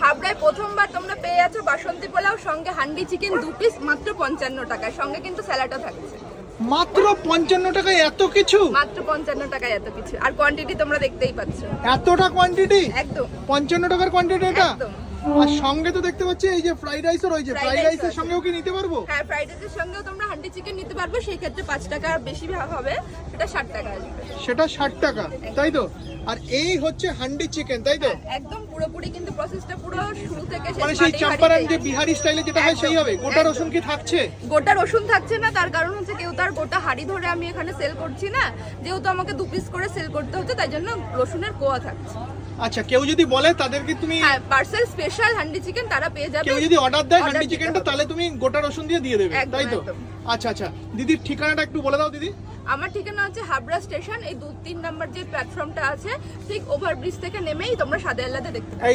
হাবড়ায় প্রথমবার তোমরা পেয়ে যাচ্ছ বাসন্তী পোলাও সঙ্গে হান্ডি চিকেন 2 পিস মাত্র 55 টাকায়, সঙ্গে কিন্তু স্যালাডও থাকছে। মাত্র 55 টাকায় এত কিছু? মাত্র 55 টাকায় এত কিছু, আর কোয়ান্টিটি তোমরা দেখতেই পাচ্ছ। এতটা কোয়ান্টিটি? একদম 55 টাকার কোয়ান্টিটি এটা? একদম। আর সঙ্গে তো দেখতে পাচ্ছি এই যে ফ্রাইড রাইসও রয়েছে, Fried ফ্রাইড rice রাইসের আছে। সঙ্গেও কি নিতে পারবো? হ্যাঁ, ফ্রাইড রাইসের সঙ্গেও তোমরা হান্ডি চিকেন নিতে পারবে, সেই ক্ষেত্রে 5 টাকা বেশি হবে, সেটা 60 টাকা আসবে। সেটা 60 টাকা, তাই তো? আর এই হচ্ছে হান্ডি চিকেন, তাই তো? একদম পুরোপুরি কিন্তু প্রসেসটা পুরো শুরু থেকে শেষ মানে সেই মাটির চম্পারন যে হাঁড়িতেই। বিহারি স্টাইলে যেটা হয় সেই হবে? গোটা একদম। রসুন কি থাকছে? গোটা রসুন থাকছে না, তার কারণ হচ্ছে কেউ তার গোটা হাঁড়ি ধরে আমি এখানে সেল করছি না, যেহেতু আমাকে 2 পিস করে সেল করতে হচ্ছে, তাই জন্য রসুনের কোয়া থাকছে। আচ্ছা, কেউ যদি বলে তাদেরকে তুমি, হ্যাঁ, পার্সেল স্পেশাল হান্ডি চিকেন তারা পেয়ে যাবে। কেউ যদি অর্ডার দেয় Order হান্ডি দিতে চিকেনটা, হবে। তাহলে তুমি গোটা রসুন দিয়ে দেবে, একদম, তাই তো? একদম। আচ্ছা আচ্ছা, দিদির ঠিকানাটা একটু বলে দাও দিদি। আমার ঠিকানা হচ্ছে হাবড়া স্টেশন, এই 2-3 নাম্বার যে প্ল্যাটফর্মটা আছে ঠিক ওভারব্রিজ থেকে নেমেই তোমরা সাদে আল্লাতে দেখতে পাবে।